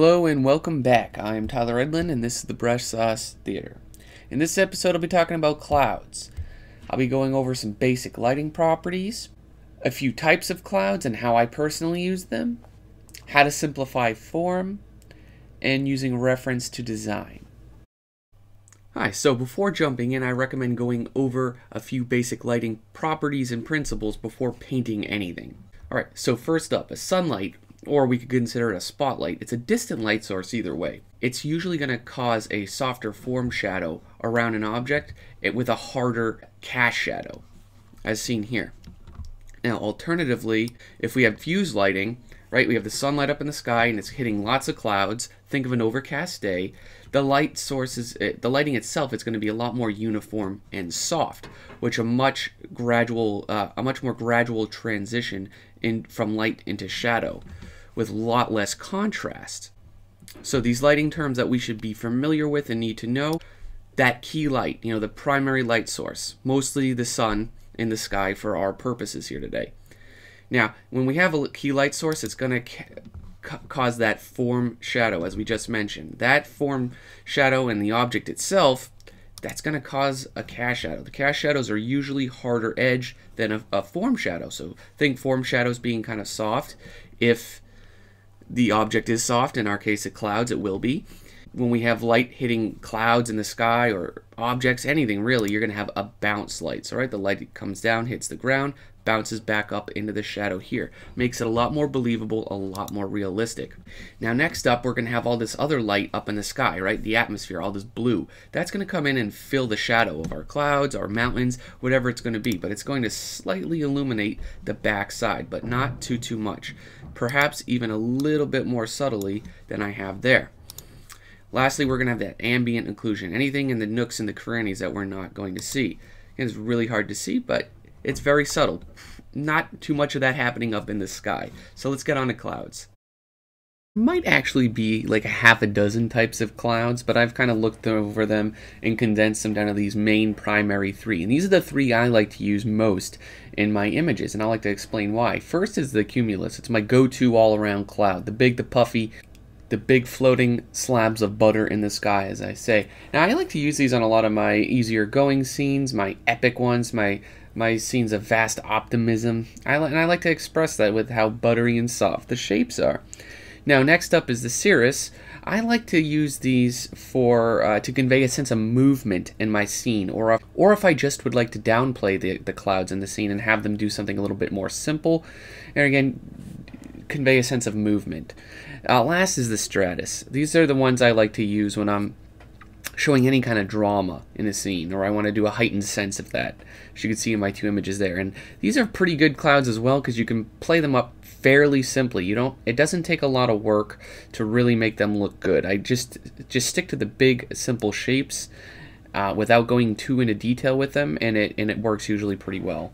Hello and welcome back. I am Tyler Edlin and this is the Brush Sauce Theater. In this episode I'll be talking about clouds. I'll be going over some basic lighting properties, a few types of clouds and how I personally use them, how to simplify form, and using reference to design. Hi, so before jumping in I recommend going over a few basic lighting properties and principles before painting anything. Alright, so first up, a sunlight, or we could consider it a spotlight. It's a distant light source either way. It's usually going to cause a softer form shadow around an object with a harder cast shadow, as seen here. Now, alternatively, if we have fused lighting, right, we have the sunlight up in the sky and it's hitting lots of clouds. Think of an overcast day. The light sources, the lighting itself, is going to be a lot more uniform and soft, which a much more gradual transition from light into shadow, with a lot less contrast. So these lighting terms that we should be familiar with and need to know: that key light, the primary light source, mostly the sun in the sky for our purposes here today. Now, when we have a key light source, it's going to cause that form shadow, as we just mentioned. That form shadow and the object itself, that's going to cause a cast shadow. The cast shadows are usually harder edge than a form shadow. So think form shadows being kind of soft. If the object is soft, in our case of clouds, it will be. When we have light hitting clouds in the sky or objects, anything really, you're going to have a bounce light. So right, the light comes down, hits the ground, bounces back up into the shadow here. Makes it a lot more believable, a lot more realistic. Now next up, we're going to have all this other light up in the sky, right? The atmosphere, all this blue. That's going to come in and fill the shadow of our clouds, our mountains, whatever it's going to be. But it's going to slightly illuminate the back side, but not too much. Perhaps even a little bit more subtly than I have there. Lastly, we're going to have that ambient occlusion, anything in the nooks and the crannies that we're not going to see. It's really hard to see, but it's very subtle. Not too much of that happening up in the sky. So let's get on to clouds. Might actually be like a half a dozen types of clouds, but I've kind of looked over them and condensed them down to these main primary three. And these are the three I like to use most in my images, and I like to explain why. First is the cumulus. It's my go-to all-around cloud. The big, the puffy, the big floating slabs of butter in the sky, as I say. Now, I like to use these on a lot of my easier going scenes, my epic ones, my scenes of vast optimism. And I like to express that with how buttery and soft the shapes are. Now, next up is the cirrus. I like to use these for to convey a sense of movement in my scene, or if I just would like to downplay the clouds in the scene and have them do something a little bit more simple, and again, convey a sense of movement. Last is the stratus. These are the ones I like to use when I'm showing any kind of drama in a scene, or I want to do a heightened sense of that, as you can see in my two images there. And these are pretty good clouds as well, because you can play them up fairly simply. It doesn't take a lot of work to really make them look good. I just stick to the big simple shapes without going too into detail with them, and it works usually pretty well.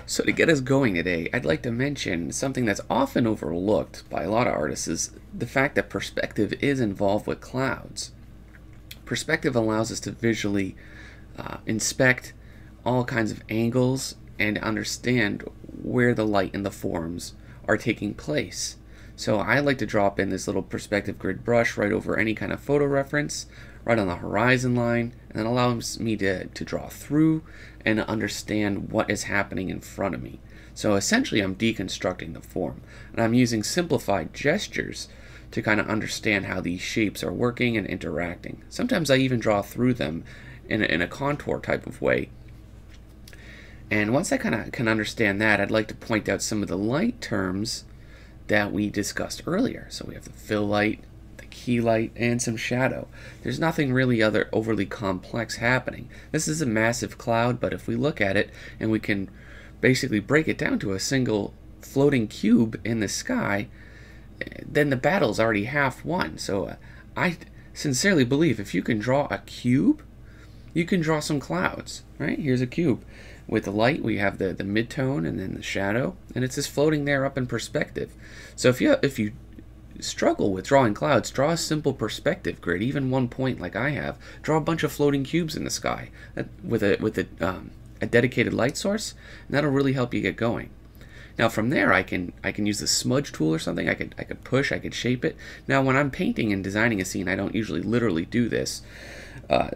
So to get us going today, I'd like to mention something that's often overlooked by a lot of artists, is the fact that perspective is involved with clouds. Perspective allows us to visually inspect all kinds of angles and understand where the light and the forms are taking place. So I like to drop in this little perspective grid brush right over any kind of photo reference, right on the horizon line, and that allows me to draw through and understand what is happening in front of me. So essentially I'm deconstructing the form, and I'm using simplified gestures to kind of understand how these shapes are working and interacting. Sometimes I even draw through them in a contour type of way. And once I kind of can understand that, I'd like to point out some of the light terms that we discussed earlier. So we have the fill light, the key light, and some shadow. There's nothing really other overly complex happening. This is a massive cloud, but if we look at it and we can basically break it down to a single floating cube in the sky, then the battle's already half won. So I sincerely believe if you can draw a cube, you can draw some clouds, right? Here's a cube. With the light, we have the mid-tone and then the shadow, and it's just floating there up in perspective. So if you struggle with drawing clouds, draw a simple perspective grid, even one point like I have. Draw a bunch of floating cubes in the sky with a dedicated light source, and that'll really help you get going. Now from there I can use the smudge tool or something. I could push, I could shape it. Now when I'm painting and designing a scene, I don't usually literally do this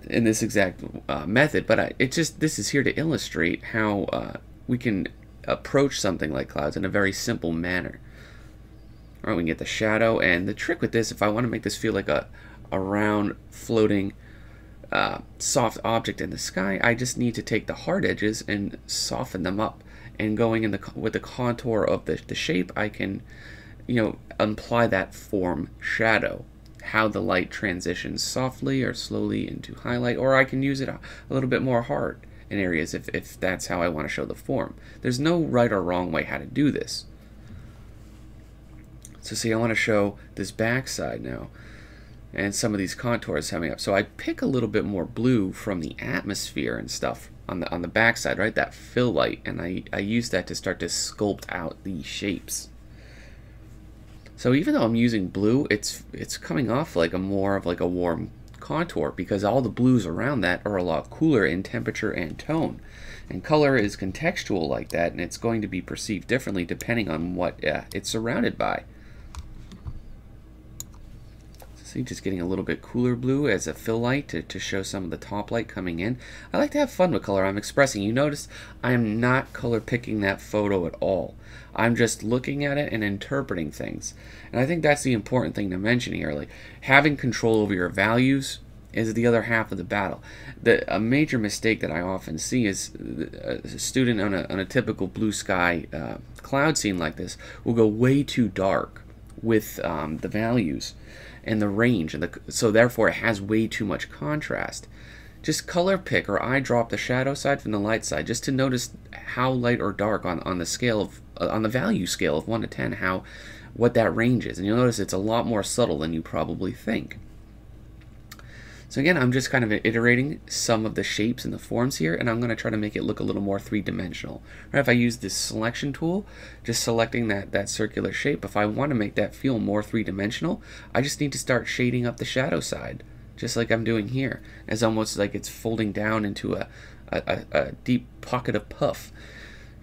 in this exact method, but this is here to illustrate how we can approach something like clouds in a very simple manner. All right, we can get the shadow, and the trick with this, if I want to make this feel like a round floating soft object in the sky, I just need to take the hard edges and soften them up. And going in with the contour of the shape, I can, apply that form shadow, how the light transitions softly or slowly into highlight, or I can use it a little bit more hard in areas if that's how I want to show the form. There's no right or wrong way how to do this. So see, I want to show this backside now, and some of these contours coming up. So I pick a little bit more blue from the atmosphere and stuff on the backside, right? That fill light, and I use that to start to sculpt out these shapes. So even though I'm using blue, it's coming off like more of a warm contour, because all the blues around that are a lot cooler in temperature and tone. And color is contextual like that, and it's going to be perceived differently depending on what it's surrounded by. See, just getting a little bit cooler blue as a fill light to show some of the top light coming in. I like to have fun with color. I'm expressing. You notice I am not color picking that photo at all. I'm just looking at it and interpreting things. And I think that's the important thing to mention here. Like, having control over your values is the other half of the battle. A major mistake that I often see is a student on a typical blue sky cloud scene like this will go way too dark with the values and the range, and so therefore it has way too much contrast. Just color pick or eyedrop the shadow side from the light side, just to notice how light or dark on the scale of on the value scale of 1 to 10, what that range is, and you'll notice it's a lot more subtle than you probably think. So again, I'm just kind of iterating some of the shapes and the forms here, and I'm going to try to make it look a little more three-dimensional. Right? If I use this selection tool, just selecting that circular shape, if I want to make that feel more three-dimensional, I just need to start shading up the shadow side, just like I'm doing here. It's almost like it's folding down into a deep pocket of puff.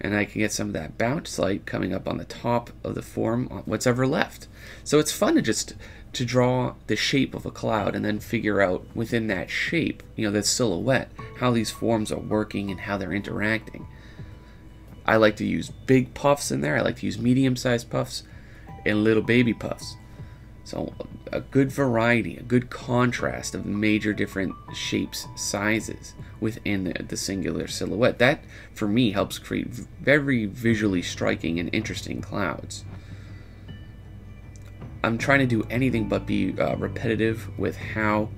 And I can get some of that bounce light coming up on the top of the form, what's ever left. So it's fun to draw the shape of a cloud and then figure out within that shape, that silhouette, how these forms are working and how they're interacting. I like to use big puffs in there. I like to use medium-sized puffs and little baby puffs. So a good variety, a good contrast of major different shapes, sizes within the singular silhouette. That, for me, helps create very visually striking and interesting clouds. I'm trying to do anything but be repetitive with how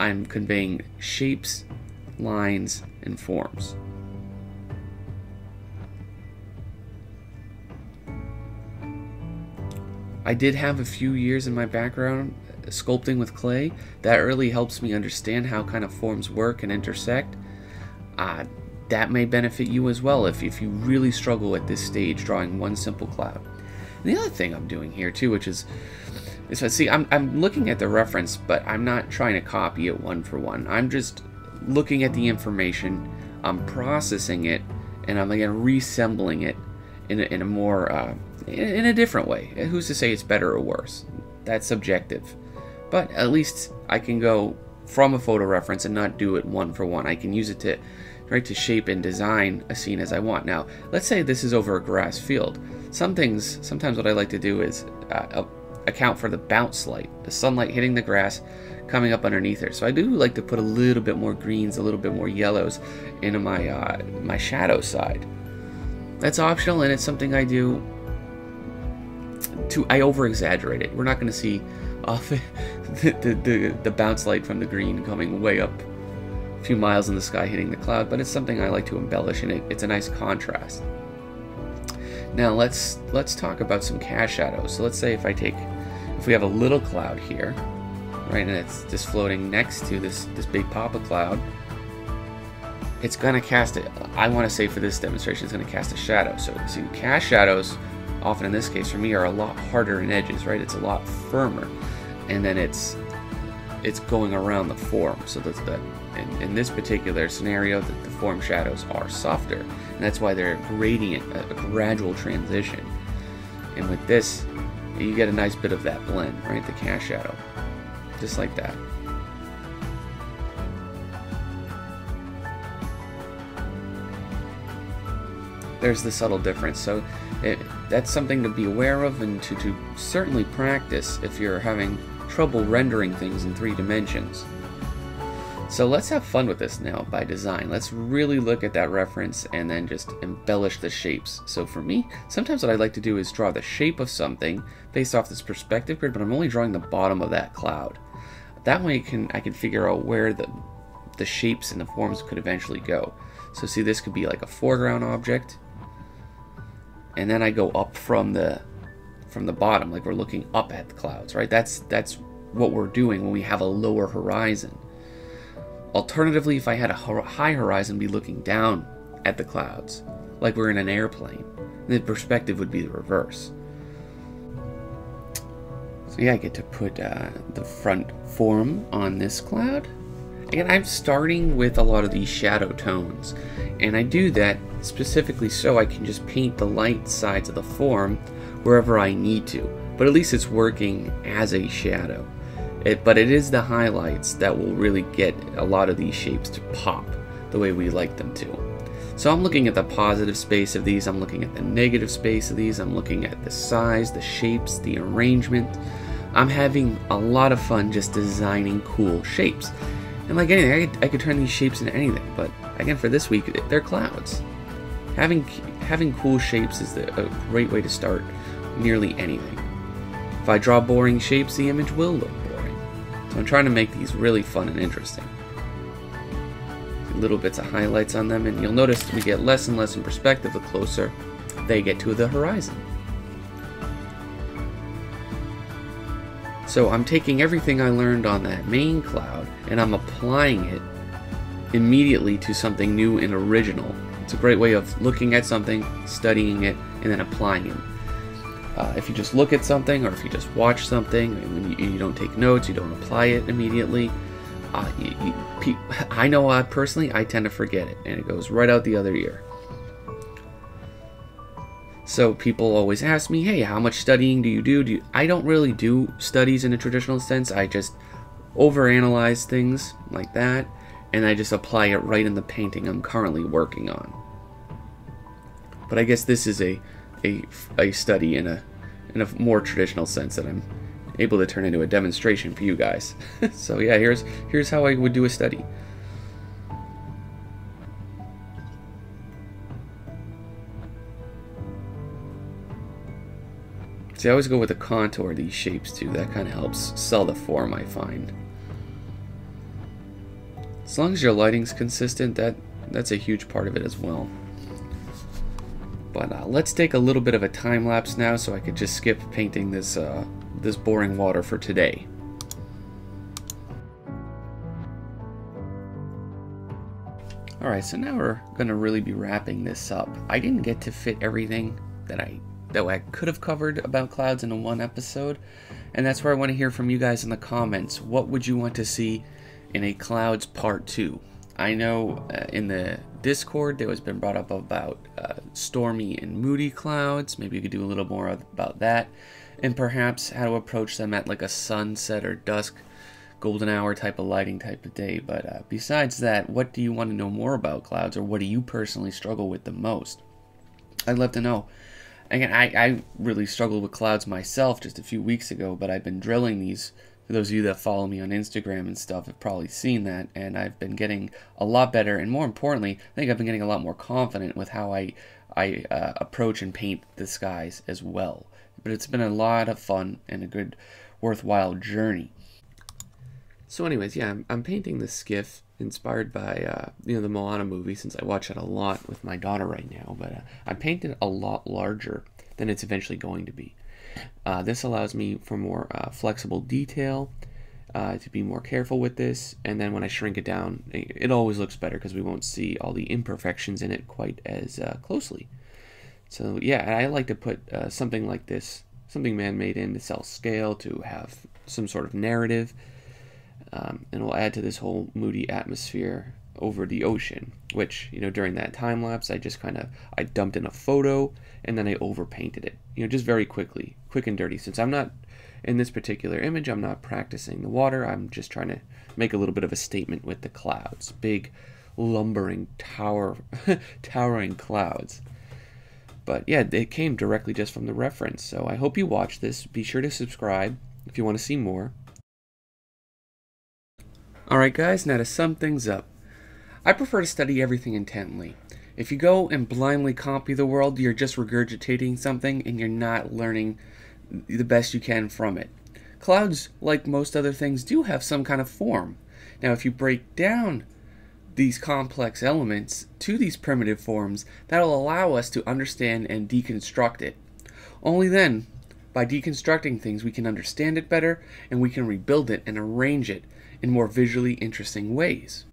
I'm conveying shapes, lines, and forms. I did have a few years in my background sculpting with clay. That really helps me understand how kind of forms work and intersect. That may benefit you as well if you really struggle at this stage drawing one simple cloud. And the other thing I'm doing here too, which is see, I'm looking at the reference, but I'm not trying to copy it one for one. I'm just looking at the information, I'm processing it, and I'm again reassembling it in a more in a different way. Who's to say it's better or worse? That's subjective. But at least I can go from a photo reference and not do it one for one. I can use it to shape and design a scene as I want. Now, let's say this is over a grass field. Sometimes what I like to do is account for the bounce light, the sunlight hitting the grass, coming up underneath her. So I do like to put a little bit more greens, a little bit more yellows into my shadow side. That's optional, and it's something I do. I over-exaggerate it. We're not going to see the bounce light from the green coming way up a few miles in the sky hitting the cloud, but it's something I like to embellish, and it's a nice contrast. Now let's talk about some cast shadows. So let's say if we have a little cloud here, right, and it's just floating next to this big pop of cloud, it's going to cast it. I want to say for this demonstration, it's going to cast a shadow. So cast shadows, often in this case for me, are a lot harder in edges, right? It's a lot firmer, and then it's it's going around the form. So that in this particular scenario, the form shadows are softer, and that's why they're gradient, a gradual transition. And with this, you get a nice bit of that blend, right? The cast shadow, just like that. There's the subtle difference. So that's something to be aware of and to certainly practice if you're having trouble rendering things in 3 dimensions. So let's have fun with this now by design. Let's really look at that reference and then just embellish the shapes. So for me, sometimes what I like to do is draw the shape of something based off this perspective grid, but I'm only drawing the bottom of that cloud. That way I can figure out where the shapes and the forms could eventually go. So see, this could be like a foreground object, and then I go up from the bottom, like we're looking up at the clouds, right? That's what we're doing when we have a lower horizon. Alternatively, if I had a high horizon, be looking down at the clouds, like we're in an airplane, the perspective would be the reverse. So yeah, I get to put the front form on this cloud. Again, I'm starting with a lot of these shadow tones, and I do that specifically so I can just paint the light sides of the form wherever I need to, but at least it's working as a shadow. But it is the highlights that will really get a lot of these shapes to pop the way we like them to. So I'm looking at the positive space of these, I'm looking at the negative space of these, I'm looking at the size, the shapes, the arrangement. I'm having a lot of fun just designing cool shapes. And like anything, I could turn these shapes into anything, but again, for this week, they're clouds. Having cool shapes is a great way to start nearly anything. If I draw boring shapes, the image will look boring. So I'm trying to make these really fun and interesting. Little bits of highlights on them, and you'll notice we get less and less in perspective the closer they get to the horizon. So I'm taking everything I learned on that main cloud and I'm applying it immediately to something new and original. It's a great way of looking at something, studying it, and then applying it. If you just look at something, or if you just watch something, and you don't take notes, you don't apply it immediately, I know personally, I tend to forget it, and it goes right out the other ear. So people always ask me, hey, how much studying do you do? I don't really do studies in a traditional sense. I just overanalyze things like that, and I just apply it right in the painting I'm currently working on. But I guess this is a study in a more traditional sense that I'm able to turn into a demonstration for you guys. So yeah, here's how I would do a study. See, I always go with the contour of these shapes too. That kind of helps sell the form, I find. As long as your lighting's consistent, that's a huge part of it as well. But let's take a little bit of a time lapse now, so I could just skip painting this this boring water for today. Alright, so now we're going to really be wrapping this up. I didn't get to fit everything that I could have covered about clouds into one episode, and that's where I want to hear from you guys in the comments. What would you want to see in a Clouds Part 2? I know in the Discord there has been brought up about stormy and moody clouds. Maybe you could do a little more about that, and perhaps how to approach them at like a sunset or dusk, golden hour type of lighting type of day. But besides that, what do you want to know more about clouds, or what do you personally struggle with the most? I'd love to know. Again, I really struggled with clouds myself just a few weeks ago, but I've been drilling these. For those of you that follow me on Instagram and stuff have probably seen that, and I've been getting a lot better, and more importantly, I think I've been getting a lot more confident with how I approach and paint the skies as well. But it's been a lot of fun and a good, worthwhile journey. So anyways, yeah, I'm painting this skiff inspired by the Moana movie, since I watch it a lot with my daughter right now, but I painted it a lot larger than it's eventually going to be. This allows me for more flexible detail, to be more careful with this, and then when I shrink it down, it always looks better because we won't see all the imperfections in it quite as closely. So yeah, I like to put something like this, something man-made in to sell scale, to have some sort of narrative. and it'll add to this whole moody atmosphere over the ocean, which, during that time lapse, I dumped in a photo and then I overpainted it, just very quickly, quick and dirty. Since I'm not, in this particular image, I'm not practicing the water, I'm just trying to make a little bit of a statement with the clouds. Big, lumbering, towering clouds. But yeah, it came directly just from the reference, so I hope you watch this. Be sure to subscribe if you want to see more. Alright guys, now to sum things up. I prefer to study everything intently. If you go and blindly copy the world, you're just regurgitating something and you're not learning the best you can from it. Clouds, like most other things, do have some kind of form. Now if you break down these complex elements to these primitive forms, that'll allow us to understand and deconstruct it. Only then, by deconstructing things, we can understand it better and we can rebuild it and arrange it in more visually interesting ways.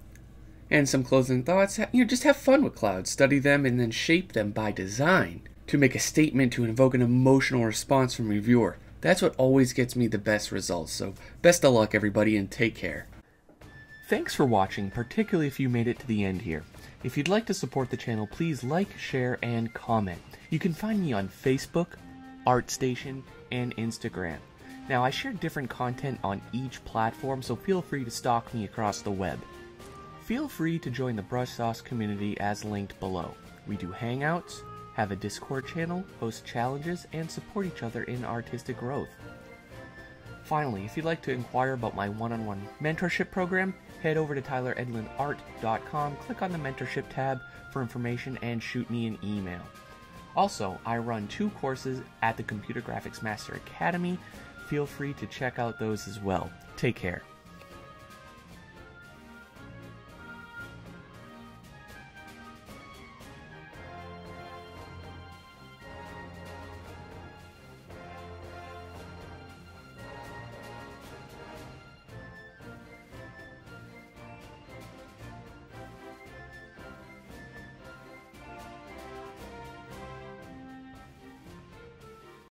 And some closing thoughts, just have fun with clouds, study them and then shape them by design to make a statement, to invoke an emotional response from your viewer. That's what always gets me the best results. So best of luck everybody and take care. Thanks for watching, particularly if you made it to the end here. If you'd like to support the channel, please like, share, and comment. You can find me on Facebook, ArtStation, and Instagram. Now, I share different content on each platform, so feel free to stalk me across the web. Feel free to join the Brush Sauce community as linked below. We do hangouts, have a Discord channel, host challenges, and support each other in artistic growth. Finally, if you'd like to inquire about my one-on-one mentorship program, head over to tyleredlinart.com, click on the mentorship tab for information, and shoot me an email. Also, I run 2 courses at the Computer Graphics Master Academy. Feel free to check out those as well. Take care.